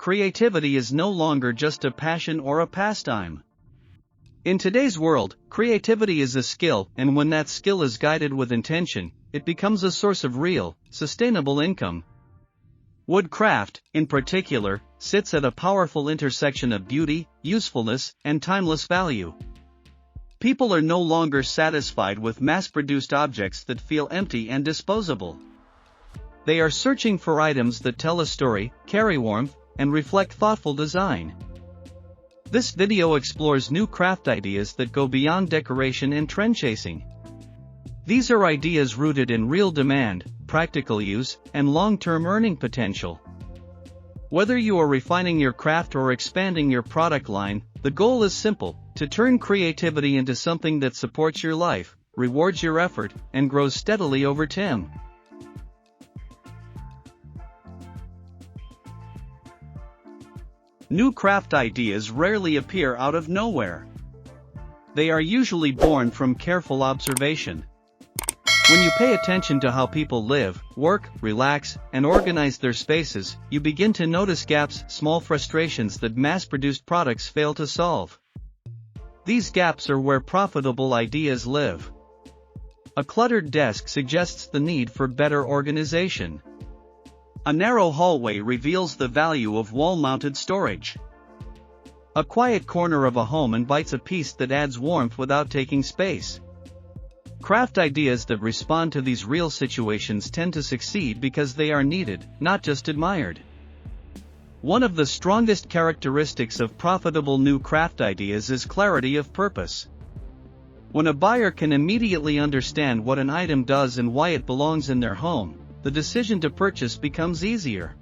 creativity is no longer just a passion or a pastime. In today's world, creativity is a skill, and when that skill is guided with intention, it becomes a source of real, sustainable income. Woodcraft, in particular, sits at a powerful intersection of beauty, usefulness, and timeless value. People are no longer satisfied with mass-produced objects that feel empty and disposable. They are searching for items that tell a story, carry warmth, and reflect thoughtful design. This video explores new craft ideas that go beyond decoration and trend chasing. These are ideas rooted in real demand, practical use, and long-term earning potential. Whether you are refining your craft or expanding your product line, the goal is simple: to turn creativity into something that supports your life, rewards your effort, and grows steadily over time. New craft ideas rarely appear out of nowhere. They are usually born from careful observation. When you pay attention to how people live, work, relax, and organize their spaces, you begin to notice gaps, small frustrations that mass-produced products fail to solve. These gaps are where profitable ideas live. A cluttered desk suggests the need for better organization. A narrow hallway reveals the value of wall-mounted storage. A quiet corner of a home invites a piece that adds warmth without taking space. Craft ideas that respond to these real situations tend to succeed because they are needed, not just admired. One of the strongest characteristics of profitable new craft ideas is clarity of purpose. When a buyer can immediately understand what an item does and why it belongs in their home, the decision to purchase becomes easier.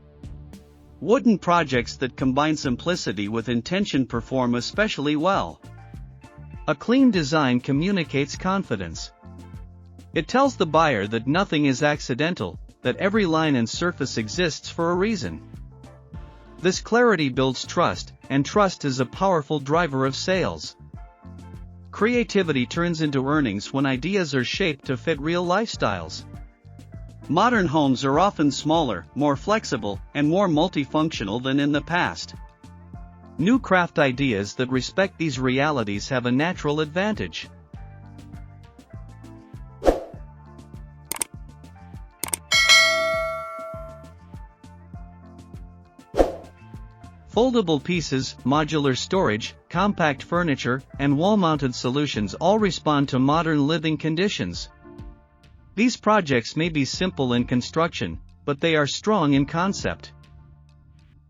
Wooden projects that combine simplicity with intention perform especially well. A clean design communicates confidence. It tells the buyer that nothing is accidental, that every line and surface exists for a reason. This clarity builds trust, and trust is a powerful driver of sales. Creativity turns into earnings when ideas are shaped to fit real lifestyles. Modern homes are often smaller, more flexible, and more multifunctional than in the past. New craft ideas that respect these realities have a natural advantage. Foldable pieces, modular storage, compact furniture, and wall-mounted solutions all respond to modern living conditions. These projects may be simple in construction, but they are strong in concept.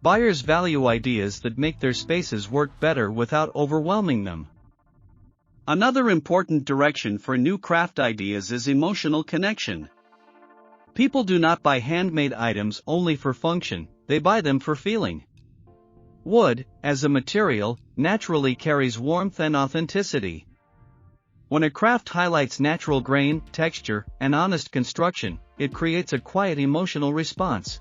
Buyers value ideas that make their spaces work better without overwhelming them. Another important direction for new craft ideas is emotional connection. People do not buy handmade items only for function, they buy them for feeling. Wood, as a material, naturally carries warmth and authenticity. When a craft highlights natural grain, texture, and honest construction, it creates a quiet emotional response.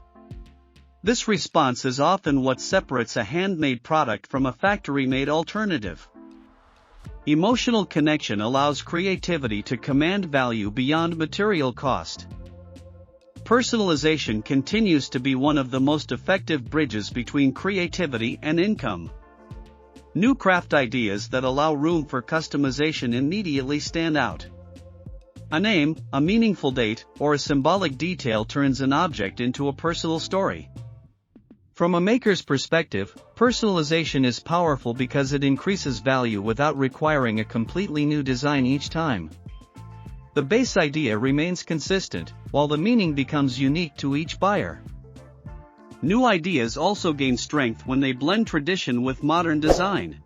This response is often what separates a handmade product from a factory-made alternative. Emotional connection allows creativity to command value beyond material cost. Personalization continues to be one of the most effective bridges between creativity and income. New craft ideas that allow room for customization immediately stand out. A name, a meaningful date, or a symbolic detail turns an object into a personal story. From a maker's perspective, personalization is powerful because it increases value without requiring a completely new design each time. The base idea remains consistent, while the meaning becomes unique to each buyer. New ideas also gain strength when they blend tradition with modern design.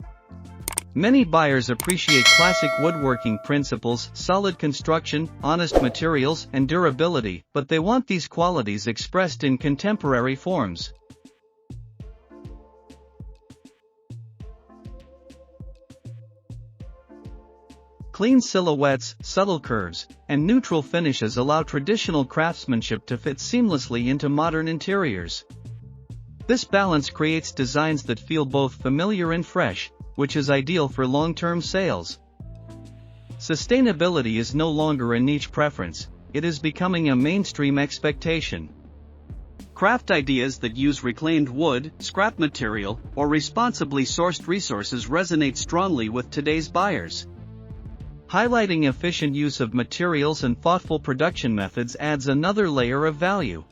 Many buyers appreciate classic woodworking principles, solid construction, honest materials, and durability, but they want these qualities expressed in contemporary forms. Clean silhouettes, subtle curves, and neutral finishes allow traditional craftsmanship to fit seamlessly into modern interiors. This balance creates designs that feel both familiar and fresh, which is ideal for long-term sales. Sustainability is no longer a niche preference, it is becoming a mainstream expectation. Craft ideas that use reclaimed wood, scrap material, or responsibly sourced resources resonate strongly with today's buyers. Highlighting efficient use of materials and thoughtful production methods adds another layer of value.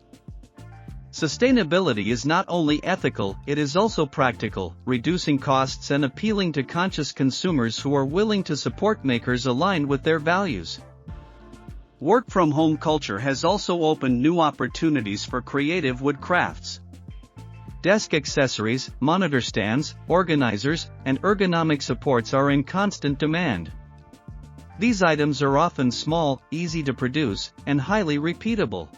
Sustainability is not only ethical, it is also practical, reducing costs and appealing to conscious consumers who are willing to support makers aligned with their values. Work-from-home culture has also opened new opportunities for creative wood crafts. Desk accessories, monitor stands, organizers, and ergonomic supports are in constant demand. These items are often small, easy to produce, and highly repeatable.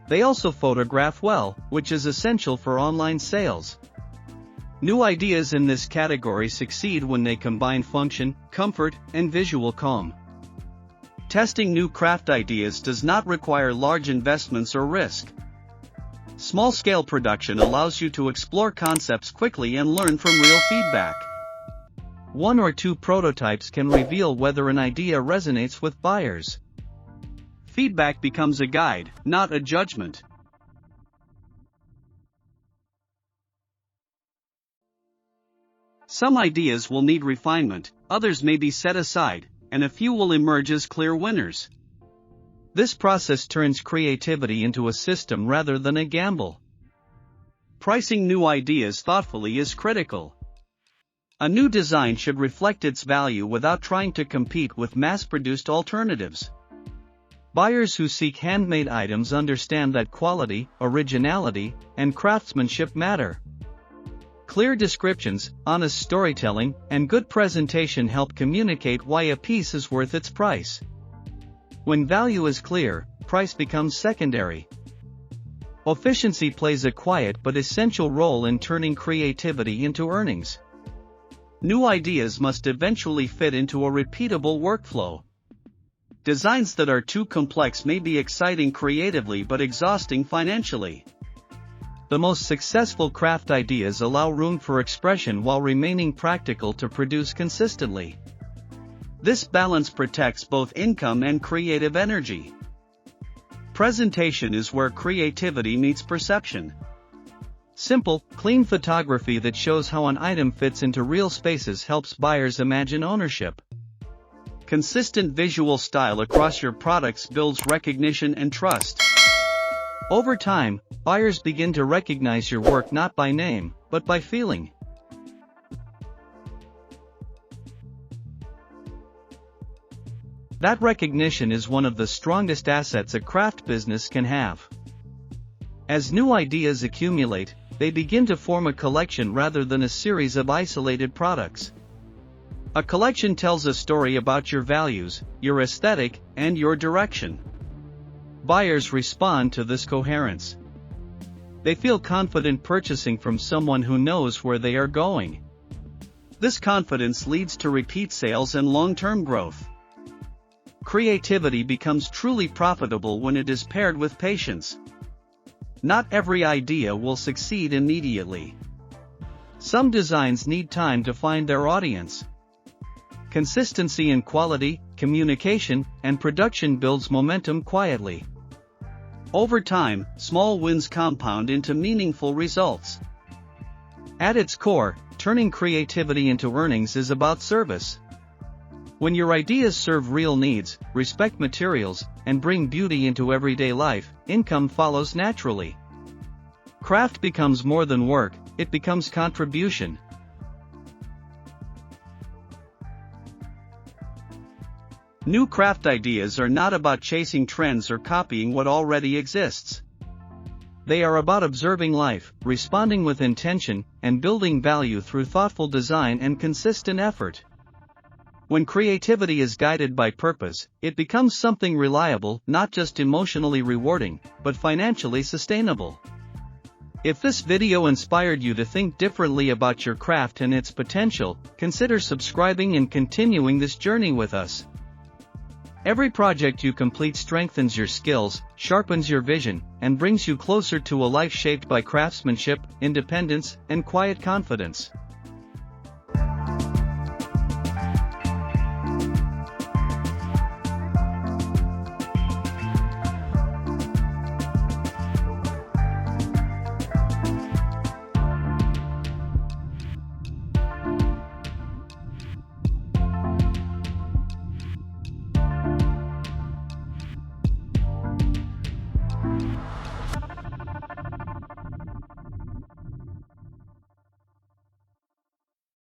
They also photograph well, which is essential for online sales. New ideas in this category succeed when they combine function, comfort, and visual calm. Testing new craft ideas does not require large investments or risk. Small-scale production allows you to explore concepts quickly and learn from real feedback. 1 or 2 prototypes can reveal whether an idea resonates with buyers. Feedback becomes a guide, not a judgment. Some ideas will need refinement, others may be set aside, and a few will emerge as clear winners. This process turns creativity into a system rather than a gamble. Pricing new ideas thoughtfully is critical. A new design should reflect its value without trying to compete with mass-produced alternatives. Buyers who seek handmade items understand that quality, originality, and craftsmanship matter. Clear descriptions, honest storytelling, and good presentation help communicate why a piece is worth its price. When value is clear, price becomes secondary. Efficiency plays a quiet but essential role in turning creativity into earnings. New ideas must eventually fit into a repeatable workflow. Designs that are too complex may be exciting creatively but exhausting financially. The most successful craft ideas allow room for expression while remaining practical to produce consistently. This balance protects both income and creative energy. Presentation is where creativity meets perception. Simple, clean photography that shows how an item fits into real spaces helps buyers imagine ownership. Consistent visual style across your products builds recognition and trust. Over time, buyers begin to recognize your work not by name, but by feeling. That recognition is one of the strongest assets a craft business can have. As new ideas accumulate, they begin to form a collection rather than a series of isolated products. A collection tells a story about your values, your aesthetic, and your direction. Buyers respond to this coherence. They feel confident purchasing from someone who knows where they are going. This confidence leads to repeat sales and long-term growth. Creativity becomes truly profitable when it is paired with patience. Not every idea will succeed immediately. Some designs need time to find their audience. Consistency in quality, communication, and production builds momentum quietly. Over time, small wins compound into meaningful results. At its core, turning creativity into earnings is about service. When your ideas serve real needs, respect materials, and bring beauty into everyday life, income follows naturally. Craft becomes more than work, it becomes contribution. New craft ideas are not about chasing trends or copying what already exists. They are about observing life, responding with intention, and building value through thoughtful design and consistent effort. When creativity is guided by purpose, it becomes something reliable, not just emotionally rewarding, but financially sustainable. If this video inspired you to think differently about your craft and its potential, consider subscribing and continuing this journey with us. Every project you complete strengthens your skills, sharpens your vision, and brings you closer to a life shaped by craftsmanship, independence, and quiet confidence.